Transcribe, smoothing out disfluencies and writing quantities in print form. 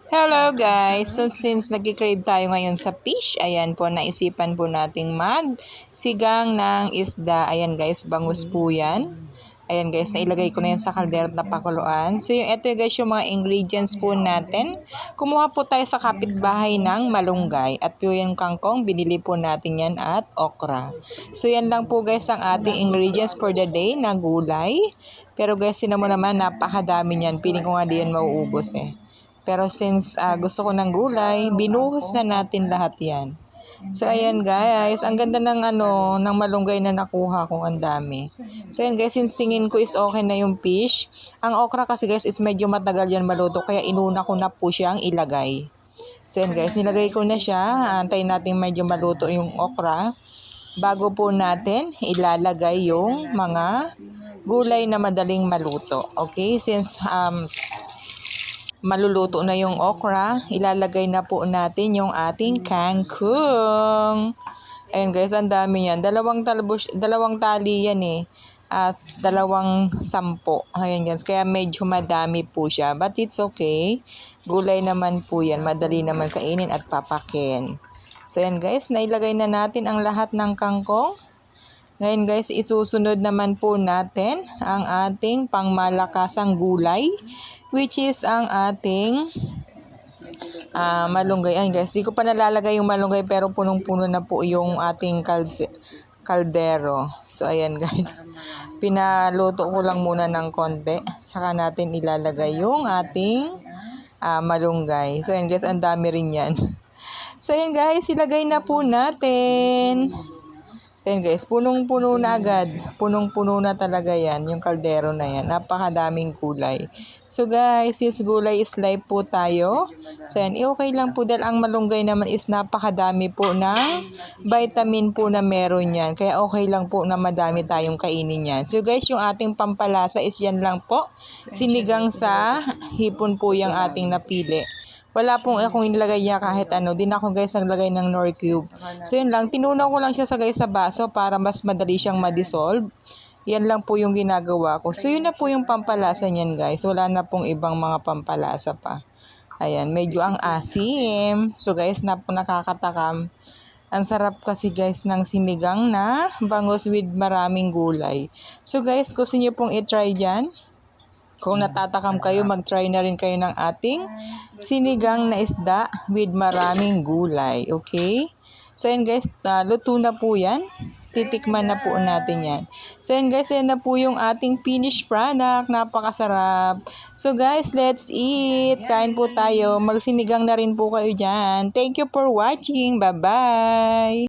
Hello guys! So since nag-crave tayo ngayon sa fish, ayan po, naisipan po nating magsigang ng isda. Ayan guys, bangus po yan. Ayan guys, nailagay ko na yan sa kaldero at napakuluan. So ito guys yung mga ingredients po natin. Kumuha po tayo sa kapitbahay ng malunggay. At po yung kangkong, binili po natin yan at okra. So yan lang po guys ang ating ingredients for the day na gulay. Pero guys, sino mo naman, napakadami niyan. Piling ko nga di yan mauubos eh. Pero since gusto ko ng gulay, binuhos na natin lahat yan. So, ayan guys. Ang ganda ng ng malunggay na nakuha kong ang dami. So, ayan guys. Since tingin ko is okay na yung fish. Ang okra kasi guys is medyo matagal yan maluto. Kaya inuna ko na po siyang ilagay. So, ayan guys. Nilagay ko na siya. Antayin natin medyo maluto yung okra. Bago po natin ilalagay yung mga gulay na madaling maluto. Okay? Since maluluto na yung okra, ilalagay na po natin yung ating kangkong. Ayun guys, ang dami yan. Dalawang tali yan eh. At 2 sampo. Ayan guys, kaya medyo madami po siya. But it's okay. Gulay naman po yan. Madali naman kainin at papakin. So ayan guys, nailagay na natin ang lahat ng kangkong. Ngayon guys, isusunod naman po natin ang ating pangmalakasang gulay, which is ang ating malunggay. Ayan guys, di ko pa nalalagay yung malunggay pero punong-puno na po yung ating kaldero. So ayan guys, pinaluto ko lang muna ng konti. Saka natin ilalagay yung ating malunggay. So ayan guys, ang dami rin yan. So ayan guys, ilagay na po natin. Ayan guys, punong-puno na agad. Punong-puno na talaga yan, yung kaldero na yan. Napakadaming gulay. So guys, since gulay is life po tayo. So yan, okay lang po dahil ang malunggay naman is napakadami po ng vitamin po na meron yan. Kaya okay lang po na madami tayong kainin yan. So guys, yung ating pampalasa is yan lang po. Sinigang sa hipon po yung ating napili. Wala pong akong inilagay niya kahit ano. Din ako guys naglagay ng Nor Cube. So yun lang. Tinunaw ko lang siya sa baso para mas madali siyang ma-dissolve. Yan lang po yung ginagawa ko. So yun na po yung pampalasa niyan guys. Wala na pong ibang mga pampalasa pa. Ayan. Medyo ang asim. So guys, nakakatakam. Ang sarap kasi guys ng sinigang na bangus with maraming gulay. So guys, gusto niyo pong i-try dyan? Kung natatakam kayo, mag-try na rin kayo ng ating sinigang na isda with maraming gulay. Okay? So, yan guys, luto na po yan. Titikman na po natin yan. So, yan guys, yan na po yung ating finished product. Napakasarap. So, guys, let's eat. Kain po tayo. Magsinigang na rin po kayo dyan. Thank you for watching. Bye-bye!